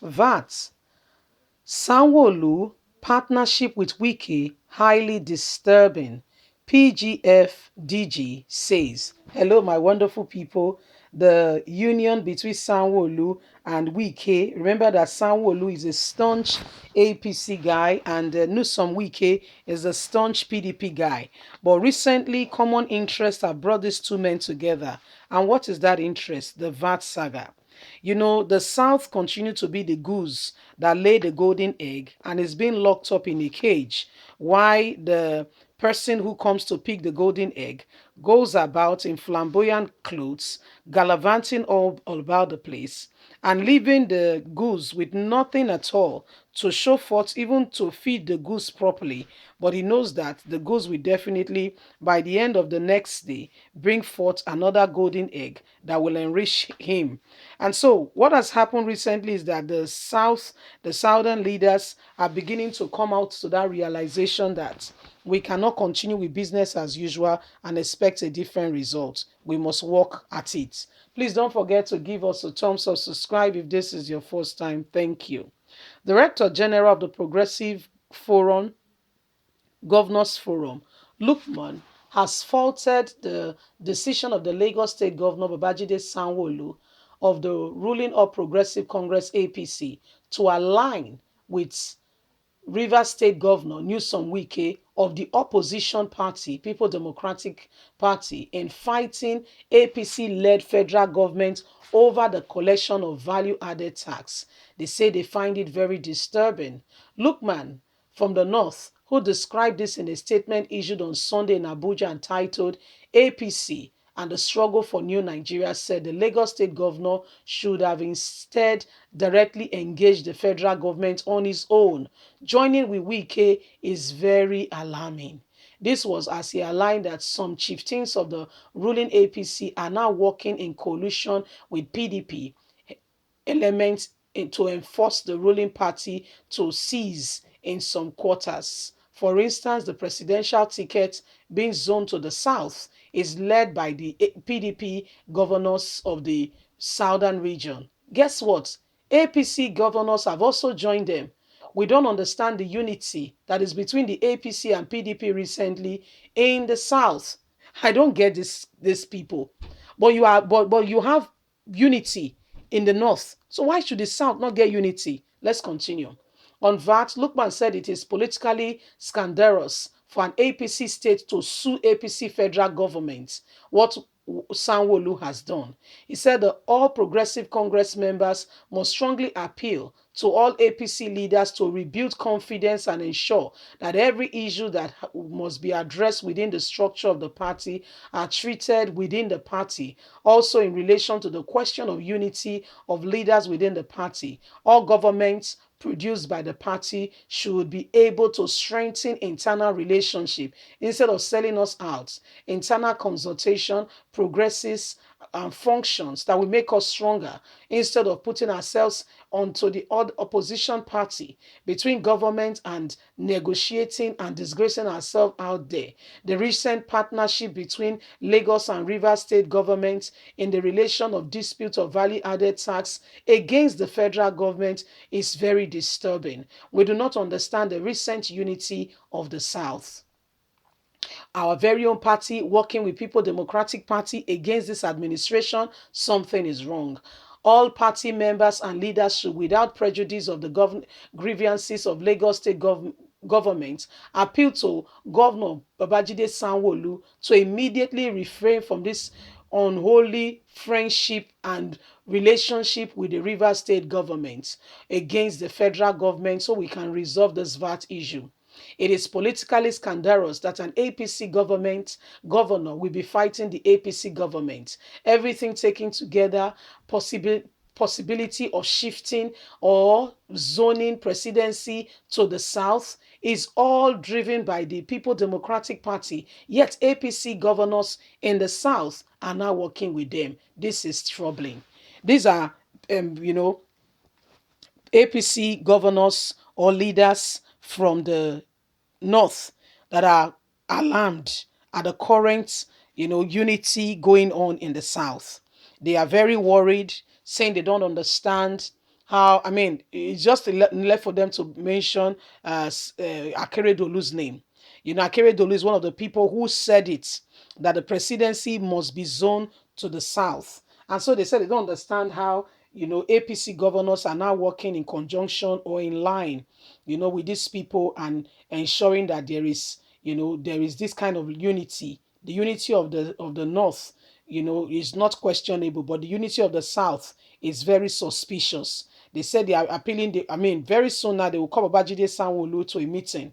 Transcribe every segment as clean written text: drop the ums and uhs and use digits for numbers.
VAT. SANWO-OLU partnership with WIKE highly disturbing. PGFDG says, hello, my wonderful people. The union between SANWO-OLU and WIKE. Remember that SANWO-OLU is a staunch APC guy and Newsom WIKE is a staunch PDP guy. But recently, common interests have brought these two men together. And what is that interest? The VAT saga. You know, the South continue to be the goose that laid the golden egg and is being locked up in a cage. Why the person who comes to pick the golden egg goes about in flamboyant clothes, gallivanting all about the place, and leaving the goose with nothing at all to show forth, even to feed the goose properly. But he knows that the goose will definitely, by the end of the next day, bring forth another golden egg that will enrich him. And so, what has happened recently is that the southern leaders are beginning to come out to that realization that we cannot continue with business as usual and expect a different result. We must work at it. Please don't forget to give us a thumbs up, subscribe if this is your first time. Thank you. Director General of the Progressive Forum, Governors Forum, Lukman, has faulted the decision of the Lagos State Governor Babajide Sanwo-Olu of the ruling All Progressive Congress APC to align with Rivers State Governor Newsom WIKE of the opposition party, People Democratic Party, in fighting APC-led federal government over the collection of value-added tax. They say they find it very disturbing. Lukman from the North, who described this in a statement issued on Sunday in Abuja entitled APC and the struggle for new Nigeria, said the Lagos State governor should have instead directly engaged the federal government on his own. Joining with WIKE is very alarming. This was as he aligned that some chieftains of the ruling APC are now working in coalition with PDP elements to enforce the ruling party to seize in some quarters. For instance, the presidential ticket being zoned to the south is led by the PDP governors of the southern region. Guess what? APC governors have also joined them. We don't understand the unity that is between the APC and PDP recently in the south. I don't get these people. But you have unity in the north. So why should the south not get unity? Let's continue. On VAT, Lukman said it is politically scandalous for an APC state to sue APC federal government. What Sanwo-Olu has done. He said the All Progressive Congress members must strongly appeal to all APC leaders to rebuild confidence and ensure that every issue that must be addressed within the structure of the party are treated within the party. Also, in relation to the question of unity of leaders within the party, all governments produced by the party should be able to strengthen internal relationship instead of selling us out. Internal consultation progresses and functions that will make us stronger instead of putting ourselves onto the odd opposition party between government and negotiating and disgracing ourselves out there. The recent partnership between Lagos and Rivers state governments in the relation of dispute of value added tax against the federal government is very disturbing. We do not understand the recent unity of the South. Our very own party working with People Democratic Party against this administration, something is wrong. All party members and leaders should, without prejudice of the grievances of Lagos State government, appeal to Governor Babajide Sanwo-Olu to immediately refrain from this unholy friendship and relationship with the Rivers State government against the federal government so we can resolve this VAT issue. It is politically scandalous that an APC governor will be fighting the APC government. Everything taken together, possibility of shifting or zoning presidency to the south is all driven by the People Democratic Party. Yet APC governors in the south are now working with them. This is troubling. These are, APC governors or leaders from the north that are alarmed at the current, unity going on in the south. They are very worried, saying they don't understand how, I mean, it's just left for them to mention Akeredolu's name. You know, Akeredolu is one of the people who said it, that the presidency must be zoned to the south. And so they said they don't understand how, APC governors are now working in conjunction or in line, with these people, and ensuring that there is this kind of unity. The unity of the north, is not questionable, but the unity of the south is very suspicious. They said they are appealing. I mean, very soon now they will call Babajide Sanwo-Olu to a meeting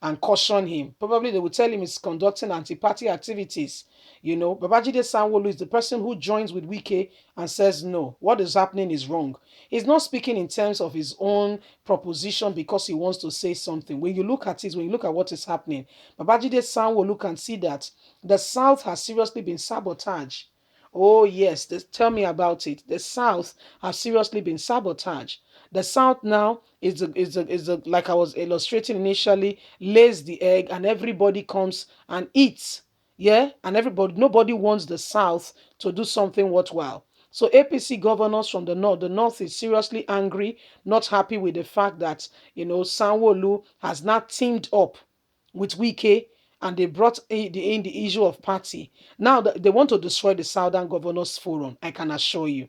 and caution him. Probably they will tell him he's conducting anti-party activities. Babajide Sanwo-Olu is the person who joins with WIKE and says, no, what is happening is wrong. He's not speaking in terms of his own proposition because he wants to say something. When you look at it, when you look at what is happening, Babajide Sanwo-Olu can see that the South has seriously been sabotaged. Oh, yes, tell me about it. The South has seriously been sabotaged. The South now like I was illustrating initially, lays the egg and everybody comes and eats. Yeah, and nobody wants the South to do something worthwhile. So APC governors from the north is seriously angry, not happy with the fact that Sanwo-Olu has not teamed up with WIKE, and they brought in the issue of party. Now they want to destroy the Southern Governors Forum, I can assure you.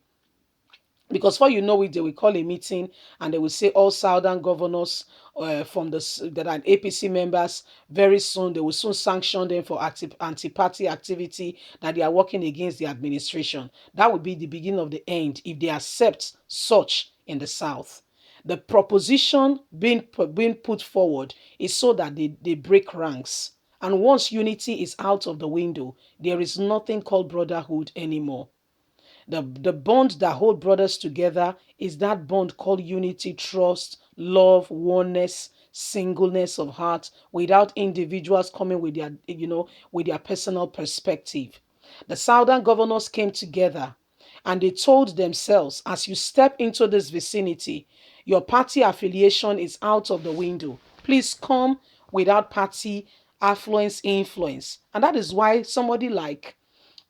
Because for it, they will call a meeting and they will say all Southern governors that are APC members, very soon they will soon sanction them for anti-party activity, that they are working against the administration. That would be the beginning of the end if they accept such in the South. The proposition being put forward is so that they break ranks. And once unity is out of the window, there is nothing called brotherhood anymore. The bond that hold brothers together is that bond called unity, trust, love, oneness, singleness of heart, without individuals coming with their personal perspective. The Southern governors came together and they told themselves, as you step into this vicinity, your party affiliation is out of the window. Please come without party influence. And that is why somebody like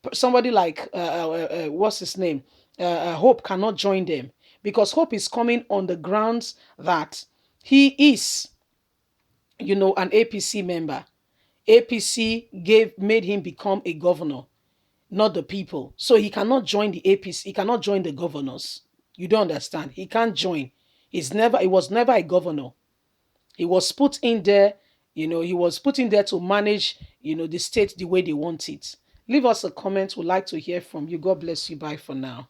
what's his name, Hope cannot join them, because Hope is coming on the grounds that he is an APC member. APC made him become a governor, not the people. So he cannot join the APC, he cannot join the governors. You don't understand, he can't join. He was never a governor. He was put in there, to manage, the state the way they want it. Leave us a comment. We'd like to hear from you. God bless you. Bye for now.